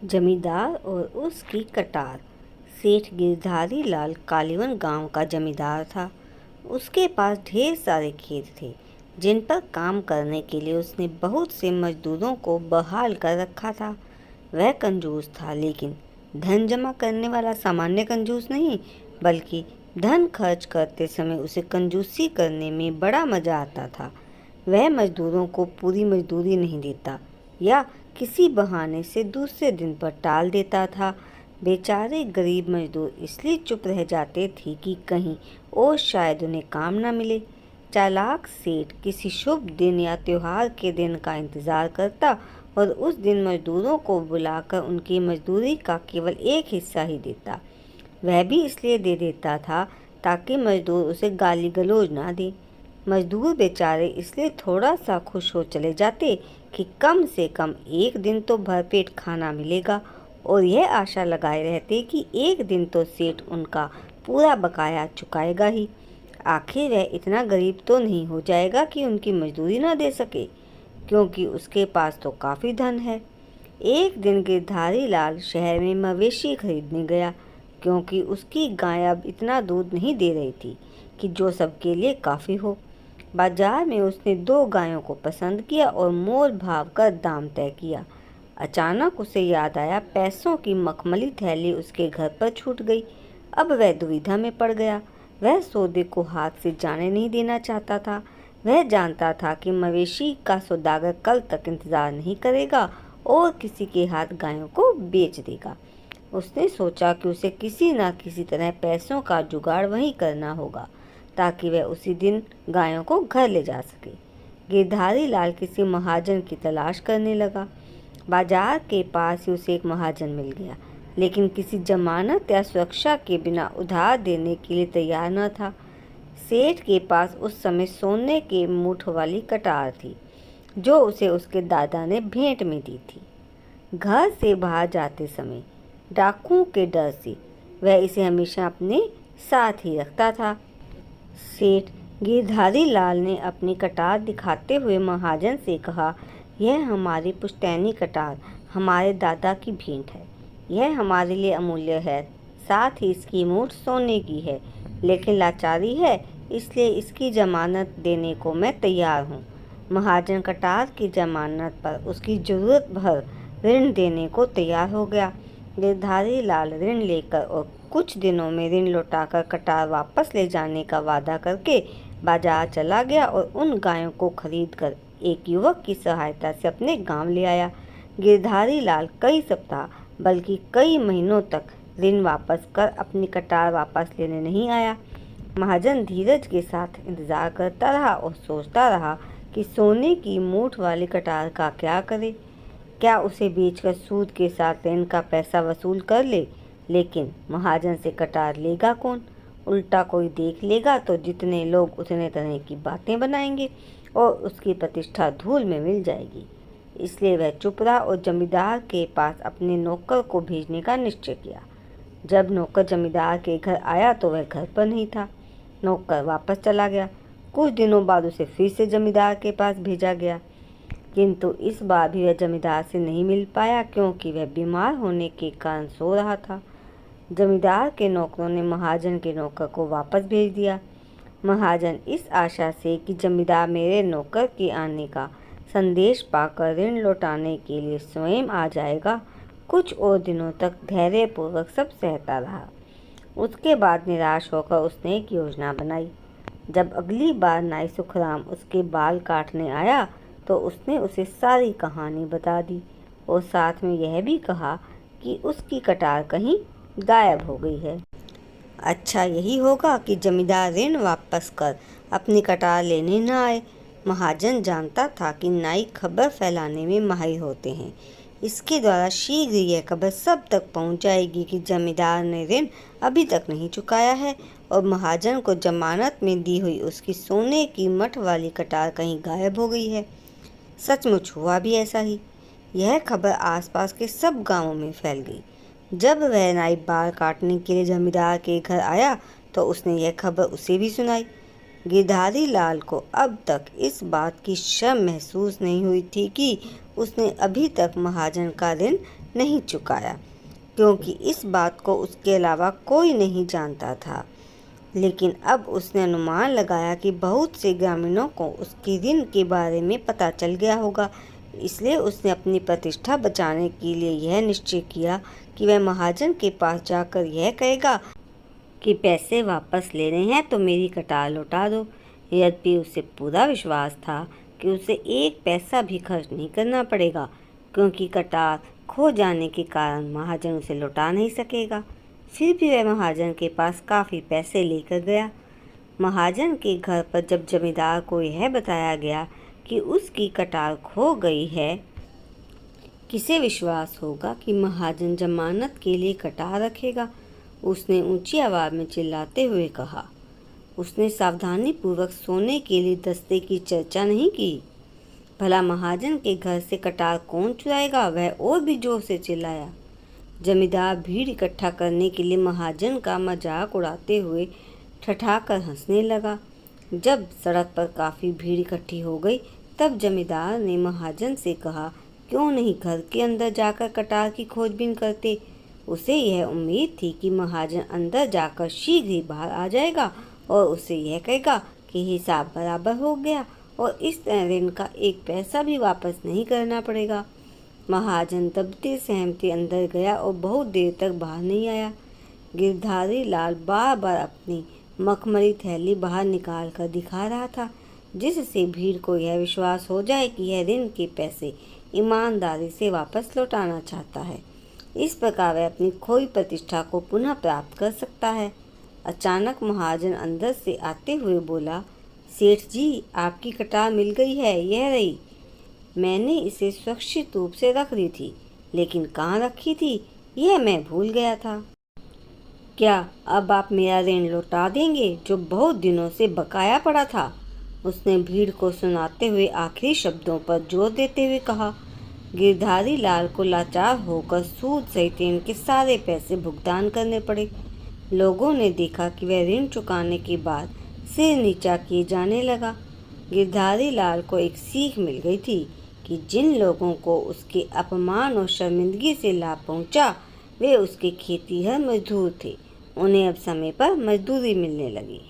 जमींदार और उसकी कटार। सेठ गिरधारी लाल कालीवन गांव का जमींदार था। उसके पास ढेर सारे खेत थे जिन पर काम करने के लिए उसने बहुत से मजदूरों को बहाल कर रखा था। वह कंजूस था, लेकिन धन जमा करने वाला सामान्य कंजूस नहीं, बल्कि धन खर्च करते समय उसे कंजूसी करने में बड़ा मज़ा आता था। वह मजदूरों को पूरी मजदूरी नहीं देता या किसी बहाने से दूसरे दिन पर टाल देता था। बेचारे गरीब मजदूर इसलिए चुप रह जाते थे कि कहीं और शायद उन्हें काम न मिले। चालाक सेठ किसी शुभ दिन या त्योहार के दिन का इंतज़ार करता और उस दिन मजदूरों को बुलाकर उनकी मजदूरी का केवल एक हिस्सा ही देता। वह भी इसलिए दे देता था ताकि मजदूर उसे गाली गलौज ना दे। मजदूर बेचारे इसलिए थोड़ा सा खुश हो चले जाते कि कम से कम एक दिन तो भरपेट खाना मिलेगा, और यह आशा लगाए रहते कि एक दिन तो सेठ उनका पूरा बकाया चुकाएगा ही। आखिर वह इतना गरीब तो नहीं हो जाएगा कि उनकी मजदूरी न दे सके, क्योंकि उसके पास तो काफ़ी धन है। एक दिन गिरधारी लाल शहर में मवेशी खरीदने गया, क्योंकि उसकी गाय अब इतना दूध नहीं दे रही थी कि जो सबके लिए काफ़ी हो। बाजार में उसने 2 गायों को पसंद किया और मोल भाव का दाम तय किया। अचानक उसे याद आया, पैसों की मखमली थैली उसके घर पर छूट गई। अब वह दुविधा में पड़ गया। वह सौदे को हाथ से जाने नहीं देना चाहता था। वह जानता था कि मवेशी का सौदागर कल तक इंतजार नहीं करेगा और किसी के हाथ गायों को बेच देगा। उसने सोचा कि उसे किसी न किसी तरह पैसों का जुगाड़ वहीं करना होगा, ताकि वह उसी दिन गायों को घर ले जा सके। गिरधारी लाल किसी महाजन की तलाश करने लगा। बाजार के पास ही उसे एक महाजन मिल गया, लेकिन किसी जमानत या सुरक्षा के बिना उधार देने के लिए तैयार न था। सेठ के पास उस समय सोने के मूठ वाली कटार थी, जो उसे उसके दादा ने भेंट में दी थी। घर से बाहर जाते समय डाकुओं के डर से वह इसे हमेशा अपने साथ ही रखता था। सेठ गिरधारी लाल ने अपनी कटार दिखाते हुए महाजन से कहा, यह हमारी पुश्तैनी कटार हमारे दादा की भेंट है। यह हमारे लिए अमूल्य है, साथ ही इसकी मूठ सोने की है, लेकिन लाचारी है, इसलिए इसकी जमानत देने को मैं तैयार हूँ। महाजन कटार की जमानत पर उसकी ज़रूरत भर ऋण देने को तैयार हो गया। गिरधारी लाल ऋण लेकर और कुछ दिनों में ऋण लौटाकर कटार वापस ले जाने का वादा करके बाजार चला गया और उन गायों को खरीद कर एक युवक की सहायता से अपने गांव ले आया। गिरधारी लाल कई सप्ताह बल्कि कई महीनों तक ऋण वापस कर अपनी कटार वापस लेने नहीं आया। महाजन धीरज के साथ इंतजार करता रहा और सोचता रहा कि सोने की मूठ वाली कटार का क्या करे। क्या उसे बेचकर सूद के साथ ऋण का पैसा वसूल कर ले? लेकिन महाजन से कटार लेगा कौन? उल्टा कोई देख लेगा तो जितने लोग उतने तरह की बातें बनाएंगे और उसकी प्रतिष्ठा धूल में मिल जाएगी। इसलिए वह चुप रहा और जमींदार के पास अपने नौकर को भेजने का निश्चय किया। जब नौकर जमींदार के घर आया तो वह घर पर नहीं था। नौकर वापस चला गया। कुछ दिनों बाद उसे फिर से जमींदार के पास भेजा गया, किंतु इस बार भी वह जमींदार से नहीं मिल पाया, क्योंकि वह बीमार होने के कारण सो रहा था। जमींदार के नौकरों ने महाजन के नौकर को वापस भेज दिया। महाजन इस आशा से कि जमींदार मेरे नौकर के आने का संदेश पाकर ऋण लौटाने के लिए स्वयं आ जाएगा, कुछ और दिनों तक धैर्यपूर्वक सब सहता रहा। उसके बाद निराश होकर उसने एक योजना बनाई। जब अगली बार नाई सुखराम उसके बाल काटने आया तो उसने उसे सारी कहानी बता दी और साथ में यह भी कहा कि उसकी कटार कहीं गायब हो गई है। अच्छा यही होगा कि जमींदार ऋण वापस कर अपनी कटार लेने न आए। महाजन जानता था कि नाई खबर फैलाने में माहिर होते हैं। इसके द्वारा शीघ्र यह खबर सब तक पहुंच जाएगी कि जमींदार ने ऋण अभी तक नहीं चुकाया है और महाजन को जमानत में दी हुई उसकी सोने की मठ वाली कटार कहीं गायब हो गई है। सचमुच हुआ भी ऐसा ही। यह खबर आसपास के सब गांवों में फैल गई। जब वह नाई बाल काटने के लिए जमींदार के घर आया तो उसने यह खबर उसे भी सुनाई। गिरधारी लाल को अब तक इस बात की शर्म महसूस नहीं हुई थी कि उसने अभी तक महाजन का ऋण नहीं चुकाया, क्योंकि इस बात को उसके अलावा कोई नहीं जानता था। लेकिन अब उसने अनुमान लगाया कि बहुत से ग्रामीणों को उसके ऋण के बारे में पता चल गया होगा। इसलिए उसने अपनी प्रतिष्ठा बचाने के लिए यह निश्चय किया कि वह महाजन के पास जाकर यह कहेगा कि पैसे वापस लेने हैं तो मेरी कटार लौटा दो। यद्यपि उसे पूरा विश्वास था कि उसे एक पैसा भी खर्च नहीं करना पड़ेगा, क्योंकि कटार खो जाने के कारण महाजन उसे लौटा नहीं सकेगा। फिर भी वह महाजन के पास काफ़ी पैसे लेकर गया। महाजन के घर पर जब जमींदार को यह बताया गया कि उसकी कटार खो गई है, किसे विश्वास होगा कि महाजन जमानत के लिए कटार रखेगा। उसने ऊंची आवाज़ में चिल्लाते हुए कहा। उसने सावधानीपूर्वक सोने के लिए दस्ते की चर्चा नहीं की। भला महाजन के घर से कटार कौन चुराएगा, वह और भी जोर से चिल्लाया। जमींदार भीड़ इकट्ठा करने के लिए महाजन का मजाक उड़ाते हुए ठठाकर हंसने लगा। जब सड़क पर काफ़ी भीड़ इकट्ठी हो गई, तब जमींदार ने महाजन से कहा, क्यों नहीं घर के अंदर जाकर कटार की खोजबीन करते। उसे यह उम्मीद थी कि महाजन अंदर जाकर शीघ्र ही बाहर आ जाएगा और उसे यह कहेगा कि हिसाब बराबर हो गया और इस तरह ऋण का एक पैसा भी वापस नहीं करना पड़ेगा। महाजन दबते सहमते अंदर गया और बहुत देर तक बाहर नहीं आया। गिरधारी लाल बार बार अपनी मखमली थैली बाहर निकाल कर दिखा रहा था, जिससे भीड़ को यह विश्वास हो जाए कि यह ऋण के पैसे ईमानदारी से वापस लौटाना चाहता है। इस प्रकार वह अपनी खोई प्रतिष्ठा को पुनः प्राप्त कर सकता है। अचानक महाजन अंदर से आते हुए बोला, सेठ जी, आपकी कटार मिल गई है, यह रही। मैंने इसे सुरक्षित रूप से रख दी थी, लेकिन कहाँ रखी थी यह मैं भूल गया था। क्या अब आप मेरा ऋण लौटा देंगे जो बहुत दिनों से बकाया पड़ा था? उसने भीड़ को सुनाते हुए आखिरी शब्दों पर जोर देते हुए कहा। गिरधारी लाल को लाचार होकर सूद सहित ऋण के सारे पैसे भुगतान करने पड़े। लोगों ने देखा कि वह ऋण चुकाने के बाद सिर नीचा किए जाने लगा। गिरधारी लाल को एक सीख मिल गई थी कि जिन लोगों को उसके अपमान और शर्मिंदगी से लाभ पहुंचा, वे उसके खेतीहर मजदूर थे। उन्हें अब समय पर मजदूरी मिलने लगी।